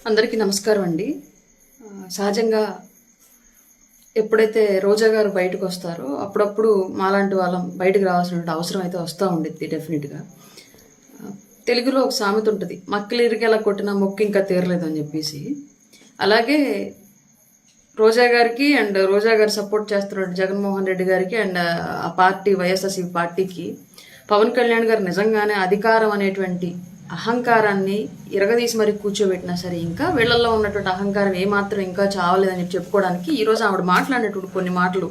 అందరికీ నమస్కారం అండి. సహజంగా ఎప్పుడైతే రోజా గారు బయటకు వస్తారో అప్పుడప్పుడు మాలాంటి వాళ్ళం బయటకు రావాల్సిన అవసరం అయితే వస్తూ ఉండిద్ది డెఫినెట్గా. తెలుగులో ఒక సామెత ఉంటుంది, మక్కలిరికి ఎలా కొట్టినా మొక్కు ఇంకా తీరలేదు అని చెప్పేసి. అలాగే రోజా గారికి అండ్ రోజా గారు సపోర్ట్ చేస్తున్న జగన్మోహన్ రెడ్డి గారికి అండ్ ఆ పార్టీ వైఎస్ఆర్సీపీ పార్టీకి పవన్ కళ్యాణ్ గారు నిజంగానే అధికారం అనేటువంటి అహంకారాన్ని ఇరగదీసి మరి కూర్చోబెట్టినా సరే ఇంకా వీళ్ళల్లో ఉన్నటువంటి అహంకారం ఏమాత్రం ఇంకా చావలేదని చెప్పుకోవడానికి ఈరోజు ఆవిడ మాట్లాడినటువంటి కొన్ని మాటలు,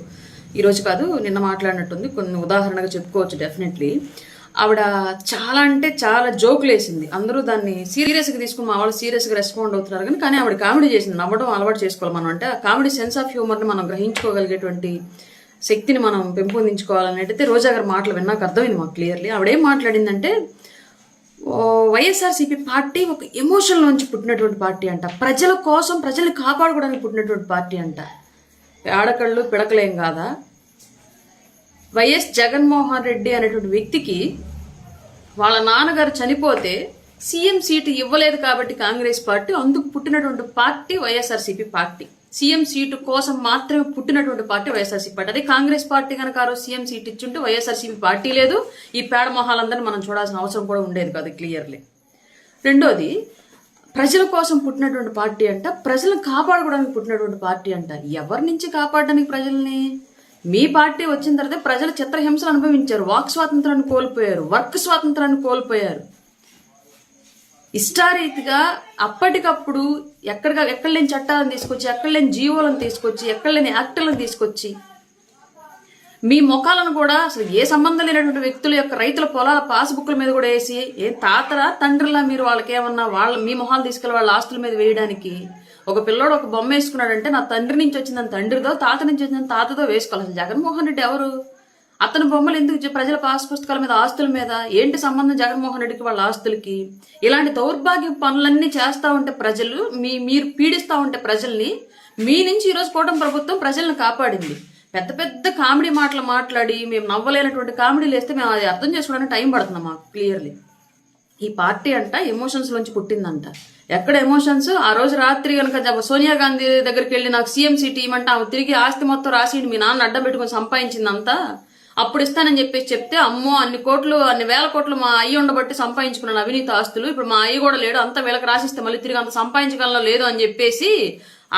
ఈరోజు కాదు నిన్న మాట్లాడినట్టుంది, కొన్ని ఉదాహరణగా చెప్పుకోవచ్చు. డెఫినెట్లీ ఆవిడ చాలా అంటే చాలా జోకులు వేసింది. అందరూ దాన్ని సీరియస్గా తీసుకుని మా వాళ్ళు సీరియస్గా రెస్పాండ్ అవుతున్నారు కానీ ఆవిడ కామెడీ చేసింది. నవ్వడం అలవాటు చేసుకోవాలి మనం. అంటే ఆ కామెడీ సెన్స్ ఆఫ్ హ్యూమర్ని మనం గ్రహించుకోగలిగేటువంటి శక్తిని మనం పెంపొందించుకోవాలనేటైతే రోజా గారి మాటలు విన్నాక అర్థమైంది మాకు క్లియర్లీ. ఆవిడేం మాట్లాడిందంటే, వైఎస్ఆర్సీపీ పార్టీ ఒక ఎమోషన్లోంచి పుట్టినటువంటి పార్టీ అంట, ప్రజల కోసం ప్రజల్ని కాపాడుకోవడానికి పుట్టినటువంటి పార్టీ అంట. ఆడకళ్ళు పిడకలేం కాదా? వైఎస్ జగన్మోహన్ రెడ్డి అనేటువంటి వ్యక్తికి వాళ్ళ నాన్నగారు చనిపోతే సీఎం సీటు ఇవ్వలేదు కాబట్టి కాంగ్రెస్ పార్టీ, అందుకు పుట్టినటువంటి party YSRCP party. CM seat కోసం మాత్రమే పుట్టినటువంటి పార్టీ వైఎస్ఆర్సీపీ పార్టీ. అదే కాంగ్రెస్ పార్టీ కనుక ఆ రోజు సీఎం సీట్ ఇచ్చుంటే వైఎస్ఆర్సీపీ పార్టీ లేదు, ఈ పేడ మొహాలందరినీ మనం చూడాల్సిన అవసరం కూడా ఉండేది కాదు క్లియర్లీ. రెండోది, ప్రజల కోసం పుట్టినటువంటి పార్టీ అంట, ప్రజలను కాపాడుకోవడానికి పుట్టినటువంటి పార్టీ అంట. ఎవరి నుంచి కాపాడడానికి ప్రజల్ని? మీ పార్టీ వచ్చిన తర్వాత ప్రజలు చిత్రహింసలు అనుభవించారు, వాక్ స్వాతంత్రాన్ని కోల్పోయారు, వర్క్ స్వాతంత్రాన్ని కోల్పోయారు. ఇష్టారీతిగా అప్పటికప్పుడు ఎక్కడ లేని చట్టాలను తీసుకొచ్చి, ఎక్కడ లేని జీవోలను తీసుకొచ్చి, ఎక్కడ లేని యాక్టులను తీసుకొచ్చి మీ ముఖాలను కూడా అసలు ఏ సంబంధం లేనటువంటి వ్యక్తుల యొక్క రైతుల పొలాల పాస్బుక్ల మీద కూడా వేసి, ఏ తాతరా తండ్రిలా మీరు వాళ్ళకి ఏమన్నా మీ మొహాలు తీసుకెళ్ళి వాళ్ళ ఆస్తుల మీద వేయడానికి. ఒక పిల్లోడు ఒక బొమ్మ వేసుకున్నాడంటే నా తండ్రి నుంచి వచ్చిందని తండ్రితో, తాత నుంచి వచ్చిందని తాతతో వేసుకోవాలి. అసలు జగన్మోహన్ రెడ్డి ఎవరు? అతని బొమ్మలు ఎందుకు ప్రజల పాస్ పుస్తకాల మీద, ఆస్తుల మీద ఏంటి సంబంధం జగన్మోహన్ రెడ్డికి వాళ్ళ ఆస్తులకి? ఇలాంటి దౌర్భాగ్య పనులన్నీ చేస్తూ ఉంటే ప్రజలు, మీరు పీడిస్తూ ఉంటే ప్రజల్ని, మీ నుంచి ఈరోజు కూటమి ప్రభుత్వం ప్రజలను కాపాడింది. పెద్ద పెద్ద కామెడీ మాటలు మాట్లాడి మేము నవ్వలేనటువంటి కామెడీలు వేస్తే మేము అది అర్థం చేసుకోవడానికి టైం పడుతుంది మాకు క్లియర్లీ. ఈ పార్టీ అంట ఎమోషన్స్ లోంచి పుట్టిందంట. ఎక్కడ ఎమోషన్స్? ఆ రోజు రాత్రి కనుక సోనియా గాంధీ దగ్గరికి వెళ్ళి నాకు సీఎం సీట్ ఇవ్వమంటే ఆమె తిరిగి ఆస్తి మొత్తం రాసి మీ నాన్న అడ్డం పెట్టుకుని సంపాదించిందంతా అప్పుడు ఇస్తానని చెప్పేసి చెప్తే, అమ్మో అన్ని కోట్లు అన్ని వేల కోట్లు మా అయ్యి ఉండబట్టి సంపాదించుకున్నాను అవినీతి ఆస్తులు, ఇప్పుడు మా అయ్యి కూడా లేడు, అంతా వీళ్ళకి రాసిస్తే మళ్ళీ తిరిగి అంత సంపాదించగలను లేదు అని చెప్పేసి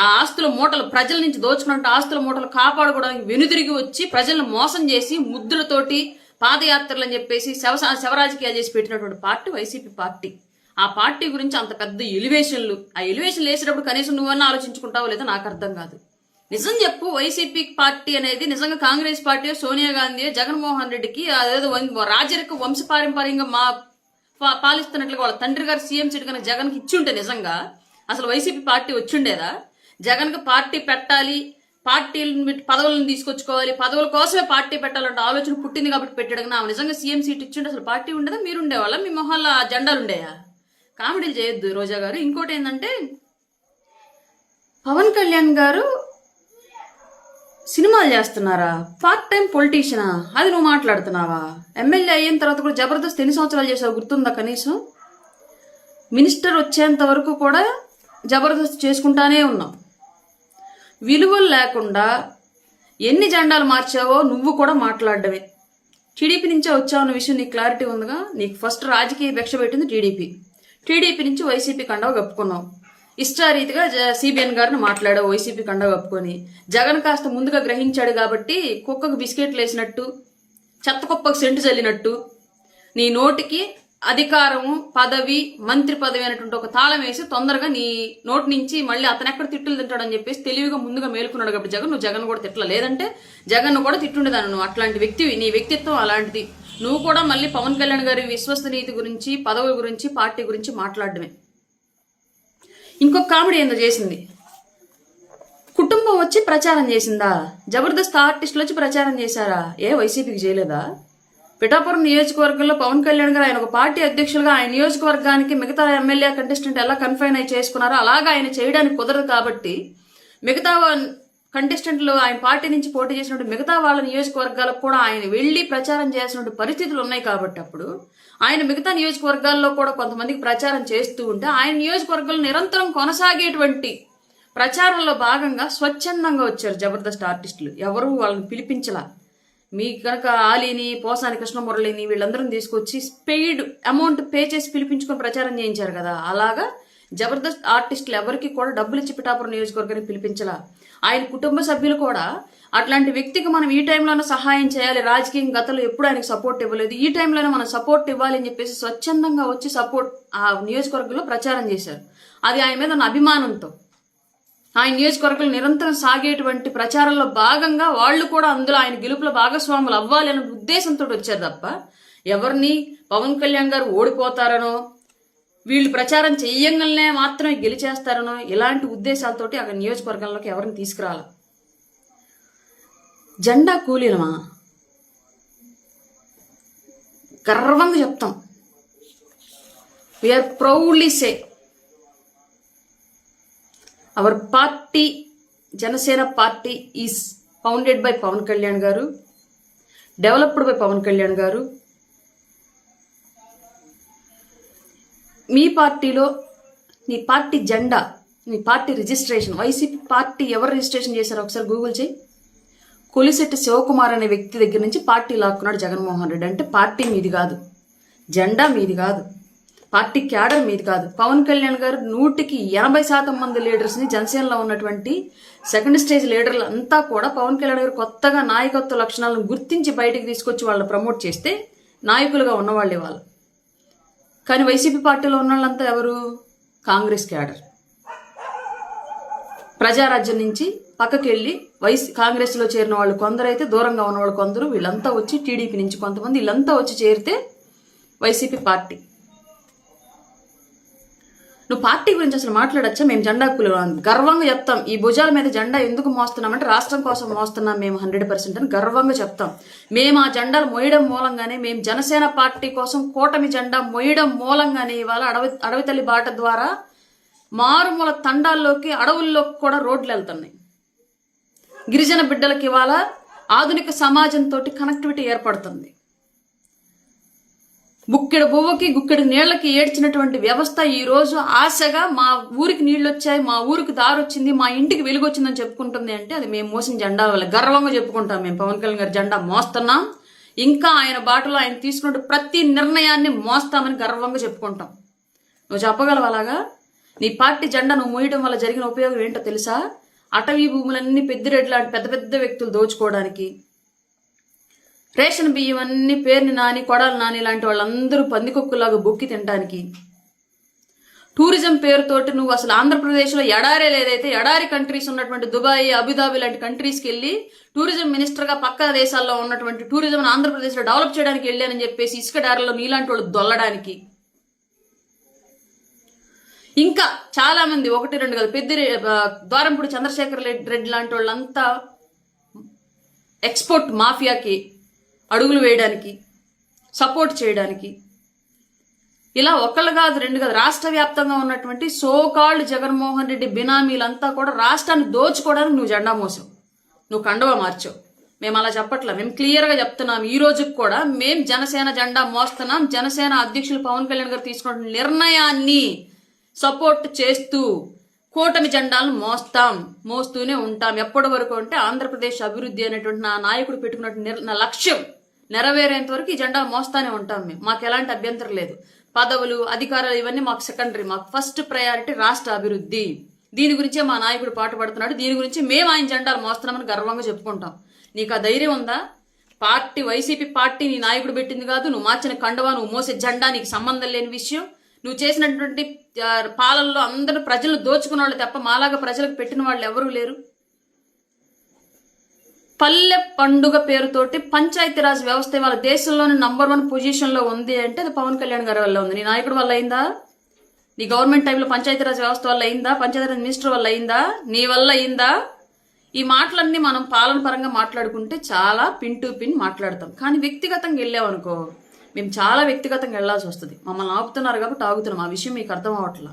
ఆ ఆస్తుల మూటలు, ప్రజల నుంచి దోచుకున్నట్టు ఆస్తుల మూటలు కాపాడుకోవడానికి వెనుదిరిగి వచ్చి ప్రజలను మోసం చేసి ముద్దులతోటి పాదయాత్రలు అని చెప్పేసి శవరాజకీయాలు చేసి పెట్టినటువంటి పార్టీ వైసీపీ పార్టీ. ఆ పార్టీ గురించి అంత పెద్ద ఎలివేషన్లు, ఆ ఎలివేషన్లు వేసేటప్పుడు కనీసం నువ్వన్నా ఆలోచించుకుంటావో లేదో నాకు అర్థం కాదు. నిజం చెప్పు, వైసీపీ పార్టీ అనేది నిజంగా కాంగ్రెస్ పార్టీ, సోనియా గాంధీ, జగన్మోహన్ రెడ్డికి అదేదో రాజరిక వంశపారంపర్యంగా పాలిస్తున్నట్లుగా వాళ్ళ తండ్రి గారు సీఎం సీట్ కనుక జగన్కి ఇచ్చుంటే నిజంగా అసలు వైసీపీ పార్టీ వచ్చిండేదా? జగన్కి పార్టీ పెట్టాలి, పార్టీలను పదవులను తీసుకొచ్చుకోవాలి, పదవుల కోసమే పార్టీ పెట్టాలంటే ఆలోచన పుట్టింది కాబట్టి పెట్టాడు. కానీ ఆమె నిజంగా సీఎం సీట్ ఇచ్చుంటే అసలు పార్టీ ఉండేదా? మీరు ఉండేవాళ్ళ? మీ మొహాల్లో జెండాలు ఉండేయా? కామెడీలు చేయొద్దు రోజా గారు. ఇంకోటి ఏంటంటే, పవన్ కళ్యాణ్ గారు సినిమాలు చేస్తున్నారా? పార్ట్ టైం పొలిటీషియనా? అది నువ్వు మాట్లాడుతున్నావా? ఎమ్మెల్యే అయిన తర్వాత కూడా జబర్దస్త్ ఎన్ని సంవత్సరాలు చేసావు గుర్తుందా? కనీసం మినిస్టర్ వచ్చేంత వరకు కూడా జబర్దస్త్ చేసుకుంటానే ఉన్నావు. విలువలు లేకుండా ఎన్ని జెండాలు మార్చావో నువ్వు కూడా మాట్లాడడమే. టీడీపీ నుంచే వచ్చావన్న విషయం నీకు క్లారిటీ ఉందిగా. నీకు ఫస్ట్ రాజకీయ భిక్ష పెట్టింది టీడీపీ నుంచి వైసీపీ కండవ కప్పుకున్నావు. ఇష్టారీతిగా సిబిఎన్ గారిని మాట్లాడావు వైసీపీ కండవ కప్పుకొని. జగన్ కాస్త ముందుగా గ్రహించాడు కాబట్టి కుక్కకు బిస్కెట్లు వేసినట్టు, చెత్త కుప్పకు సెంటు చల్లినట్టు నీ నోటికి అధికారము, పదవి, మంత్రి పదవి అనేటువంటి ఒక తాళం వేసి తొందరగా నీ నోటి నుంచి మళ్ళీ అతను ఎక్కడ తిట్టులు తింటాడని చెప్పేసి తెలివిగా ముందుగా మేలుకున్నాడు కాబట్టి జగన్, నువ్వు జగన్ కూడా తిట్టలా. లేదంటే జగన్ కూడా తిట్టుండేదాన్ని. నువ్వు అట్లాంటి వ్యక్తివి, నీ వ్యక్తిత్వం అలాంటిది. నువ్వు కూడా మళ్ళీ పవన్ కళ్యాణ్ గారి విశ్వసనీయత గురించి, పదవుల గురించి, పార్టీ గురించి మాట్లాడడమే. ఇంకొక కామెడీ ఏందో చేసింది, కుటుంబం వచ్చి ప్రచారం చేసిందా? జబర్దస్త్ ఆర్టిస్టులు వచ్చి ప్రచారం చేశారా? ఏ వైసీపీకి చేయలేదా? పిఠాపురం నియోజకవర్గంలో పవన్ కళ్యాణ్ గారు ఆయన ఒక పార్టీ అధ్యక్షులుగా ఆయన నియోజకవర్గానికి మిగతా ఎమ్మెల్యే కంటెస్టెంట్ ఎలా కన్ఫైన్ అయి చేసుకున్నారో అలాగా ఆయన చేయడానికి కుదరదు కాబట్టి మిగతా కంటెస్టెంట్లు ఆయన పార్టీ నుంచి పోటీ చేసినటువంటి మిగతా వాళ్ళ నియోజకవర్గాలకు కూడా ఆయన వెళ్ళి ప్రచారం చేయాల్సినటువంటి పరిస్థితులు ఉన్నాయి కాబట్టి అప్పుడు ఆయన మిగతా నియోజకవర్గాల్లో కూడా కొంతమందికి ప్రచారం చేస్తూ ఉంటే ఆయన నియోజకవర్గాలు నిరంతరం కొనసాగేటువంటి ప్రచారంలో భాగంగా స్వచ్ఛందంగా వచ్చారు జబర్దస్త్ ఆర్టిస్టులు. ఎవరు వాళ్ళని పిలిపించలా. మీ కనుక ఆలీని, పోసాని కృష్ణమురళిని వీళ్ళందరూ తీసుకొచ్చి పెయిడ్ అమౌంట్ పే చేసి పిలిపించుకొని ప్రచారం చేయించారు కదా. అలాగా జబర్దస్త్ ఆర్టిస్టులు ఎవరికి కూడా డబ్బులు ఇచ్చి పిఠాపురం నియోజకవర్గానికి పిలిపించలా. ఆయన కుటుంబ సభ్యులు కూడా అట్లాంటి వ్యక్తికి మనం ఈ టైంలోనే సహాయం చేయాలి, రాజకీయం గతంలో ఎప్పుడు ఆయనకు సపోర్ట్ ఇవ్వలేదు, ఈ టైంలోనే మనం సపోర్ట్ ఇవ్వాలి అని చెప్పేసి స్వచ్ఛందంగా వచ్చి సపోర్ట్ ఆ నియోజకవర్గంలో ప్రచారం చేశారు. అది ఆయన మీద ఉన్న అభిమానంతో ఆయన నియోజకవర్గంలో నిరంతరం సాగేటువంటి ప్రచారంలో భాగంగా వాళ్ళు కూడా అందులో ఆయన గెలుపులో భాగస్వాములు అవ్వాలి అనే ఉద్దేశంతో వచ్చారు తప్ప ఎవరిని పవన్ కళ్యాణ్ గారు ఓడిపోతారనో వీళ్ళు ప్రచారం చెయ్యంగానే మాత్రమే గెలిచేస్తారనో ఇలాంటి ఉద్దేశాలతోటి అక్కడ నియోజకవర్గంలోకి ఎవరిని తీసుకురాల. జెండా కూలీలమా గర్వంగా చెప్తాం. We are proudly say our party Janasena party is founded by Pawan Kalyan garu, developed by Pawan Kalyan గారు. మీ పార్టీలో నీ పార్టీ జెండా, నీ పార్టీ రిజిస్ట్రేషన్, వైసీపీ పార్టీ ఎవరు రిజిస్ట్రేషన్ చేశారో ఒకసారి గూగుల్ చేయి. కొలిశెట్టి శివకుమార్ అనే వ్యక్తి దగ్గర నుంచి పార్టీ లాక్కున్నాడు జగన్మోహన్ రెడ్డి. అంటే పార్టీ మీది కాదు, జెండా మీది కాదు, పార్టీ క్యాడర్ మీది కాదు. పవన్ కళ్యాణ్ గారు 180% మంది లీడర్స్ని జనసేనలో ఉన్నటువంటి సెకండ్ స్టేజ్ లీడర్లు అంతా కూడా పవన్ కళ్యాణ్ గారు కొత్తగా నాయకత్వ లక్షణాలను గుర్తించి బయటకు తీసుకొచ్చి వాళ్ళని ప్రమోట్ చేస్తే నాయకులుగా ఉన్నవాళ్ళే వాళ్ళు. కానీ వైసీపీ పార్టీలో ఉన్న వాళ్ళంతా ఎవరు? కాంగ్రెస్ క్యాడర్. ప్రజారాజ్యం నుంచి పక్కకి వెళ్ళి కాంగ్రెస్లో చేరిన వాళ్ళు కొందరైతే, దూరంగా ఉన్న వాళ్ళు కొందరు, వీళ్ళంతా వచ్చి టీడీపీ నుంచి కొంతమంది వీళ్ళంతా వచ్చి చేరితే వైసీపీ పార్టీ. నువ్వు పార్టీ గురించి అసలు మాట్లాడచ్చా? మేము జెండా గర్వంగా చెప్తాం. ఈ భుజాల మీద జెండా ఎందుకు మోస్తున్నామంటే రాష్ట్రం కోసం మోస్తున్నాం మేము 100% అని గర్వంగా చెప్తాం. మేము ఆ జెండాలు మోయడం మూలంగానే, మేము జనసేన పార్టీ కోసం కూటమి జెండా మోయడం మూలంగానే ఇవాళ అడవి తల్లి బాట ద్వారా మారుమూల తండాల్లోకి, అడవుల్లోకి కూడా రోడ్లు వెళ్తున్నాయి. గిరిజన బిడ్డలకి ఇవాళ ఆధునిక సమాజంతో కనెక్టివిటీ ఏర్పడుతుంది. బుక్కెడు బువ్వకి గుక్కెడు నీళ్లకి ఏడ్చినటువంటి వ్యవస్థ ఈ రోజు ఆశగా మా ఊరికి నీళ్ళు వచ్చాయి, మా ఊరికి దారి వచ్చింది, మా ఇంటికి వెలుగు వచ్చిందని చెప్పుకుంటుంది. అంటే అది మేము మోసిన జెండా వల్ల గర్వంగా చెప్పుకుంటాం. మేము పవన్ కళ్యాణ్ గారి జెండా మోస్తున్నాం, ఇంకా ఆయన బాటలో ఆయన తీసుకున్న ప్రతి నిర్ణయాన్ని మోస్తామని గర్వంగా చెప్పుకుంటాం. నువ్వు చెప్పగలవు అలాగా? నీ పార్టీ జెండా నువ్వు మోయడం వల్ల జరిగిన ఉపయోగం ఏంటో తెలుసా? అటవీ భూములన్నీ పెద్దిరెడ్డి లాంటి పెద్ద పెద్ద వ్యక్తులు దోచుకోవడానికి, రేషన్ బియ్యం అన్ని పేరుని నాని, కొడాలి నాని లాంటి వాళ్ళందరూ పందికొక్కులాగా బొక్కి తినడానికి, టూరిజం పేరుతోటి నువ్వు అసలు ఆంధ్రప్రదేశ్లో ఎడారే లేదైతే ఎడారి కంట్రీస్ ఉన్నటువంటి దుబాయ్, అబుదాబి లాంటి కంట్రీస్కి వెళ్ళి టూరిజం మినిస్టర్గా పక్క దేశాల్లో ఉన్నటువంటి టూరిజం ఆంధ్రప్రదేశ్లో డెవలప్ చేయడానికి వెళ్ళానని చెప్పేసి ఇసుక డారలో నీలాంటి వాళ్ళు దొల్లడానికి, ఇంకా చాలా మంది 1-2 కాదు, ద్వారంపూడి చంద్రశేఖర్ రెడ్డి లాంటి వాళ్ళంతా ఎక్స్పోర్ట్ మాఫియాకి అడుగులు వేయడానికి, సపోర్ట్ చేయడానికి, ఇలా ఒకళ్ళు కాదు 2 కాదు, రాష్ట్ర వ్యాప్తంగా ఉన్నటువంటి సోకాల్డ్ జగన్మోహన్ రెడ్డి బినామీలంతా కూడా రాష్ట్రాన్ని దోచుకోవడానికి నువ్వు జెండా మోసావు, నువ్వు కండువా మార్చావు. మేము అలా చెప్పట్లా, మేము క్లియర్గా చెప్తున్నాం. ఈ రోజుకి కూడా మేము జనసేన జెండా మోస్తున్నాం. జనసేన అధ్యక్షులు పవన్ కళ్యాణ్ గారు తీసుకున్న నిర్ణయాన్ని సపోర్ట్ చేస్తూ కూటమి జెండాలను మోస్తూనే ఉంటాం. ఎప్పటి వరకు అంటే ఆంధ్రప్రదేశ్ అభివృద్ధి అనేటువంటి నా నాయకుడు పెట్టుకున్న లక్ష్యం నెరవేరేంత వరకు ఈ జెండా మోస్తానే ఉంటాం. మాకు ఎలాంటి అభ్యంతరం లేదు. పదవులు, అధికారాలు ఇవన్నీ మాకు సెకండరీ. మాకు ఫస్ట్ ప్రయారిటీ రాష్ట్ర అభివృద్ధి. దీని గురించే మా నాయకుడు పాటుపడుతున్నాడు, దీని గురించి మేము ఆయన జెండాలు మోస్తున్నామని గర్వంగా చెప్పుకుంటాం. నీకు ఆ ధైర్యం ఉందా? పార్టీ, వైసీపీ పార్టీ నీ నాయకుడు పెట్టింది కాదు. నువ్వు మార్చిన కండువా, నువ్వు మోసే జెండా నీకు సంబంధం లేని విషయం. నువ్వు చేసినటువంటి పాలనలో అందరూ ప్రజలను దోచుకున్న వాళ్ళు తప్ప మాలాగా ప్రజలకు పెట్టిన వాళ్ళు ఎవరూ లేరు. పల్లె పండుగ పేరుతోటి పంచాయతీరాజ్ వ్యవస్థ వాళ్ళ దేశంలోని నంబర్ 1 పొజిషన్లో ఉంది అంటే అది పవన్ కళ్యాణ్ గారి వల్ల ఉంది. నీ నాయకుడు వల్ల అయిందా? నీ గవర్నమెంట్ టైంలో పంచాయతీరాజ్ వ్యవస్థ వల్ల అయిందా? పంచాయతీరాజ్ మినిస్టర్ వల్ల అయిందా? నీ వల్ల అయిందా? ఈ మాటలన్నీ మనం పాలన పరంగా మాట్లాడుకుంటే చాలా పిన్ టు పిన్ మాట్లాడతాం. కానీ వ్యక్తిగతంగా వెళ్ళామనుకో మేము చాలా వ్యక్తిగతంగా వెళ్లాల్సి వస్తుంది. మమ్మల్ని ఆపుతున్నారు కాబట్టి ఆగుతున్నాం. ఆ విషయం మీకు అర్థం అవ్వట్లా.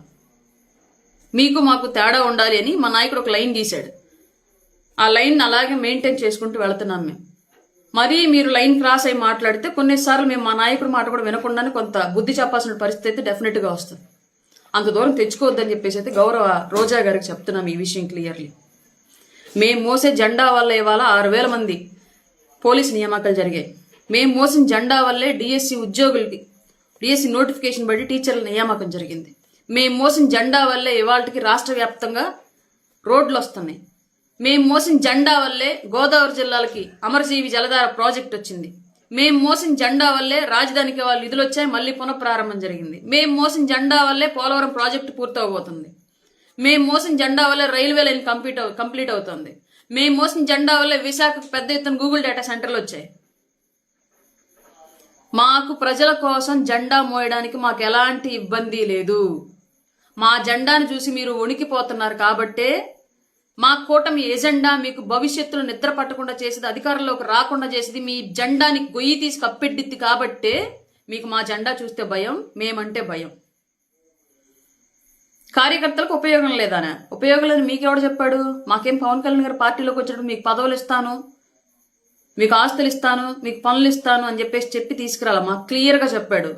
మీకు మాకు తేడా ఉండాలి అని మా నాయకుడు ఒక లైన్ గీశాడు. ఆ లైన్ అలాగే మెయింటైన్ చేసుకుంటూ వెళుతున్నాం మేము. మరీ మీరు లైన్ క్రాస్ అయి మాట్లాడితే కొన్నిసార్లు మేము మా నాయకుడి మాట కూడా వినకుండానే కొంత బుద్ధి చెప్పాల్సిన పరిస్థితి అయితే డెఫినెట్గా వస్తుంది. అంత దూరం తెచ్చుకోవద్దని చెప్పేసి అయితే గౌరవ రోజా గారికి చెప్తున్నాం ఈ విషయం క్లియర్లీ. మేము మోసే జెండా వల్ల ఇవాళ 6,000 మంది పోలీసు నియామకాలు జరిగాయి. మేము మోసిన జెండా వల్లే డిఎస్సి ఉద్యోగులకి డిఎస్సి నోటిఫికేషన్ బట్టి టీచర్ల నియామకం జరిగింది. మేము మోసిన జెండా వల్లే ఇవాళకి రాష్ట్ర వ్యాప్తంగా రోడ్లు వస్తున్నాయి. మేము మోసిన జెండా వల్లే గోదావరి జిల్లాలకి అమరజీవి జలధార ప్రాజెక్ట్ వచ్చింది. మేము మోసిన జెండా వల్లే రాజధానికి వాళ్ళు నిధులు వచ్చాయి, మళ్ళీ పునఃప్రారంభం జరిగింది. మేము మోసిన జెండా వల్లే పోలవరం ప్రాజెక్టు పూర్తవబోతుంది. మేము మోసిన జెండా వల్లే రైల్వే లైన్ కంప్లీట్ అవుతుంది. మేము మోసిన జెండా వల్లే విశాఖకు పెద్ద ఎత్తున గూగుల్ డేటా సెంటర్లు వచ్చాయి. మాకు ప్రజల కోసం జెండా మోయడానికి మాకు ఎలాంటి ఇబ్బంది లేదు. మా జెండాను చూసి మీరు వణికిపోతున్నారు కాబట్టే మా కూటమి ఎజెండా మీకు భవిష్యత్తులో నిద్ర పట్టకుండా చేసేది, అధికారంలోకి రాకుండా చేసేది, మీ జెండాని గొయ్యి తీసి కప్పెట్టిద్ది కాబట్టే మీకు మా జెండా చూస్తే భయం, మేమంటే భయం. కార్యకర్తలకు ఉపయోగం లేదానే? ఉపయోగం లేదని మీకెవడు చెప్పాడు? మాకేం పవన్ కళ్యాణ్ గారు పార్టీలోకి వచ్చినప్పుడు మీకు పదవులు ఇస్తాను, మీకు ఆస్తులు ఇస్తాను, మీకు పనులు ఇస్తాను అని చెప్పి తీసుకురాల. మాకు క్లియర్గా చెప్పాడు.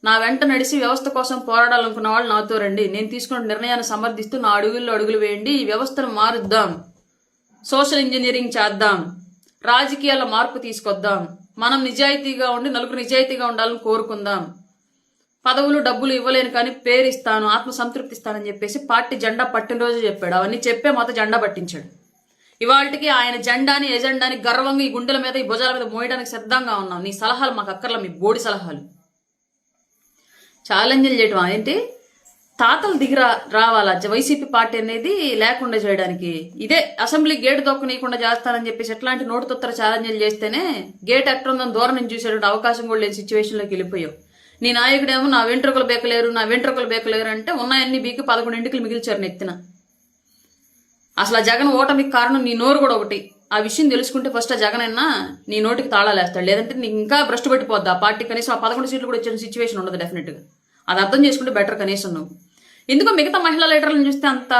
నా వెంట నడిచి వ్యవస్థ కోసం పోరాడాలనుకున్న వాళ్ళు నాతో రండి, నేను తీసుకున్న నిర్ణయాన్ని సమర్థిస్తూ నా అడుగుల్లో అడుగులు వేయండి, ఈ వ్యవస్థను మారుద్దాం, సోషల్ ఇంజనీరింగ్ చేద్దాం, రాజకీయాల మార్పు తీసుకొద్దాం, మనం నిజాయితీగా ఉండి నలుగురు నిజాయితీగా ఉండాలని కోరుకుందాం, పదవులు డబ్బులు ఇవ్వలేను కానీ పేరు ఇస్తాను, ఆత్మసంతృప్తి ఇస్తానని చెప్పేసి పార్టీ జెండా పట్టిన రోజు చెప్పాడు. అవన్నీ చెప్పే మాతో జెండా పట్టించాడు. ఇవాళకి ఆయన జెండాని ఎజెండాని గర్వంగా ఈ గుండెల మీద ఈ భుజాల మీద మోయడానికి సిద్ధంగా ఉన్నాం. నీ సలహాలు మాకు అక్కర్లా, మీ బోడి సలహాలు. ఛాలెంజ్లు చేయటం ఏంటి? తాతలు రావాలా వైసీపీ పార్టీ అనేది లేకుండా చేయడానికి? ఇదే అసెంబ్లీ గేట్ దొక్కనీయకుండా చేస్తానని చెప్పేసి ఎట్లాంటి నోటుతొత్తర ఛాలెంజ్లు చేస్తేనే గేట్ ఎట్టుందని దూరం నుంచి చూసేటువంటి అవకాశం కూడా లేని సిచ్యువేషన్లోకి వెళ్ళిపోయావు. నీ నాయకుడేమో నా వెంట్రుకలు బేకలేరు అంటే ఉన్నాయన్ని బీకి 11 ఎంటికలు మిగిల్చారు నెత్తిన. అసలు ఆ జగన్ ఓటమికి కారణం నీ నోరు కూడా ఒకటి. ఆ విషయం తెలుసుకుంటే ఫస్ట్ ఆ జగన్ అయినా నీ నోటికి తాళాలేస్తాడు, లేదంటే నీకు ఇంకా భ్రష్టు పట్టిపోద్ది ఆ పార్టీ. కనీసం ఆ 11 సీట్లు కూడా వచ్చే సిచ్యువేషన్ ఉండదు డెఫినెట్గా. అది అర్థం చేసుకుంటే బెటర్ కనీసం నువ్వు. ఎందుకో మిగతా మహిళా లీడర్లను చూస్తే అంత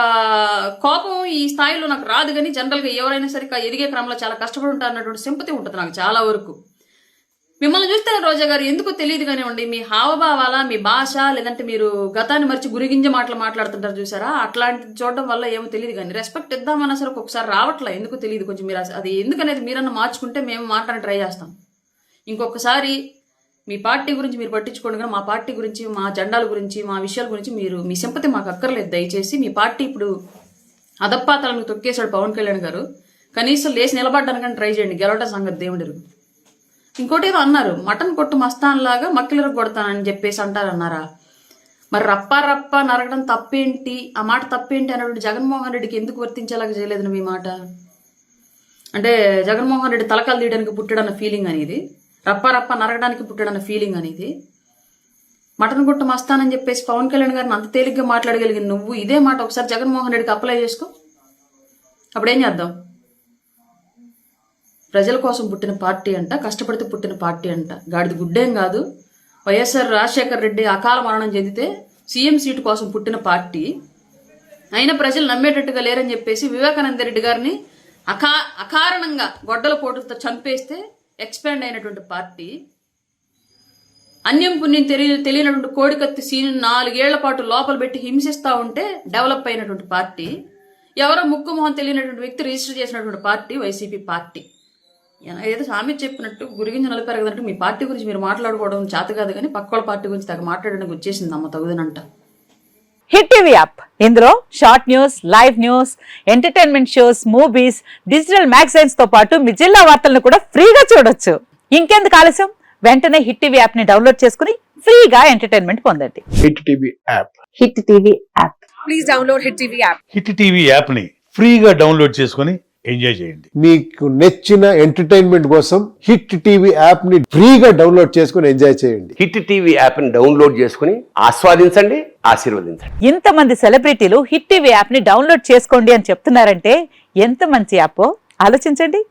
కోపం ఈ స్థాయిలో నాకు రాదు, కానీ జనరల్గా ఎవరైనా సరే ఎదిగే క్రమంలో చాలా కష్టపడి ఉంటారు అన్నటువంటి సింపతి ఉంటుంది నాకు చాలా వరకు. మిమ్మల్ని చూస్తే రోజా గారు ఎందుకో తెలియదు కానివ్వండి, మీ హావభావాల, మీ భాష, లేదంటే మీరు గతాన్ని మర్చి గురిగింజ మాటలు మాట్లాడుతుంటారు చూసారా, అట్లాంటిది చూడడం వల్ల ఏమో తెలియదు. కానీ రెస్పెక్ట్ ఇద్దామన్నా సరే ఒక్కొక్కసారి రావట్లే, ఎందుకో తెలియదు. కొంచెం మీరు అది ఎందుకనేది మీరన్నా మార్చుకుంటే మేము మాట్లాడి ట్రై చేస్తాం. ఇంకొకసారి మీ పార్టీ గురించి మీరు పట్టించుకోండి, కానీ మా పార్టీ గురించి, మా జెండాల గురించి, మా విషయాల గురించి మీరు మీ సింపతి మాకు అక్కర్లేదు దయచేసి. మీ పార్టీ ఇప్పుడు అదప్పాతలను తొక్కేశాడు పవన్ కళ్యాణ్ గారు, కనీసం లేచి నిలబడ్డానికని ట్రై చేయండి, గెలవడం సంగతి దేవుడు. ఇంకోటి ఏదో అన్నారు, మటన్ కొట్టు మస్తాన్లాగా మక్కిలరకు కొడతానని చెప్పేసి అంటారన్నారా? మరి రప్ప నరగడం తప్పేంటి, ఆ మాట తప్పేంటి అన్నటువంటి జగన్మోహన్ రెడ్డికి ఎందుకు వర్తించేలాగా చేయలేదు మీ మాట? అంటే జగన్మోహన్ రెడ్డి తలకాలు తీయడానికి పుట్టాడన్న ఫీలింగ్ అనేది, రప్ప నరగడానికి పుట్టాడన్న ఫీలింగ్ అనేది. మటన్ కొట్టు మస్తానని చెప్పేసి పవన్ కళ్యాణ్ గారిని అంత తేలిగ్గా మాట్లాడగలిగింది నువ్వు. ఇదే మాట ఒకసారి జగన్మోహన్ రెడ్డికి అప్లై చేసుకో, అప్పుడేం చేద్దాం? ప్రజల కోసం పుట్టిన పార్టీ అంట, కష్టపడితే పుట్టిన పార్టీ అంట, గాడిది గుడ్డేం కాదు. వైఎస్ఆర్ రాజశేఖర్ రెడ్డి అకాల మరణం చెందితే సీఎం సీటు కోసం పుట్టిన పార్టీ అయినా ప్రజలు నమ్మేటట్టుగా లేరని చెప్పేసి వివేకానంద రెడ్డి గారిని అకారణంగా గొడ్డల పోటుతో చంపేస్తే ఎక్స్పాండ్ అయినటువంటి పార్టీ, అన్యం పుణ్యం తెలియనటువంటి కోడికత్తి సీను 4 ఏళ్ల పాటు లోపల పెట్టి హింసిస్తూ ఉంటే డెవలప్ అయినటువంటి పార్టీ, ఎవరో ముక్కు మొహం తెలియనటువంటి వ్యక్తి రిజిస్టర్ చేసినటువంటి పార్టీ వైసీపీ పార్టీ. ఏదో సామెత చెప్పినట్టు గురిగింజ నలిపెరగదంటూ మీ పార్టీ గురించి మీరు మాట్లాడుకోవడం చేత కాదు, కానీ పక్క పార్టీ గురించి తగ్గ మాట్లాడడానికి వచ్చేసింది అమ్మ తగుదనంట. హిట్ టీవీ యాప్, ఇందులో short news, live news, entertainment shows, movies, digital magazines తో పాటు మీ జిల్లా వార్తలను కూడా ఫ్రీగా చూడొచ్చు. ఇంకెందుకు ఆలస్యం, వెంటనే హిట్ టీవీ యాప్ ని డౌన్లోడ్ చేసుకుని ఫ్రీగా ఎంటర్టైన్మెంట్ పొందండి. Hit TV app, hit TV app, please download hit TV app. Hit TV app ని ఫ్రీగా డౌన్లోడ్ చేసుకుని ఎంజాయ్ చేయండి. మీకు నచ్చిన ఎంటర్టైన్మెంట్ కోసం హిట్ టీవీ యాప్ ని ఫ్రీగా డౌన్లోడ్ చేసుకుని ఎంజాయ్ చేయండి. హిట్ టీవీ యాప్ ని డౌన్లోడ్ చేసుకుని ఆస్వాదించండి, ఆశీర్వదించండి. ఇంతమంది సెలబ్రిటీలు హిట్ టీవీ యాప్ ని డౌన్లోడ్ చేసుకోండి అని చెప్తున్నారంటే ఎంత మంచి యాప్ ఆలోచించండి.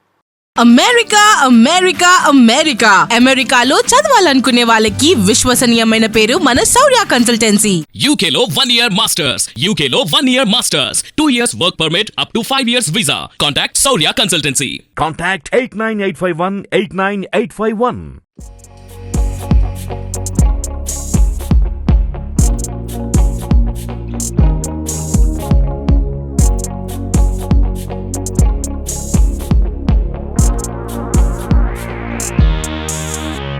అమెరికా అమెరికా అమెరికా అమెరికాలో చదవాలనుకునే వాళ్ళకి విశ్వసనీయమైన పేరు మన శౌర్య consultancy. UK Law 1 Year Masters. UK Law 1 Year Masters. 2 years work permit up to 5 years visa. Contact Saurya Consultancy. Contact 89851 89851.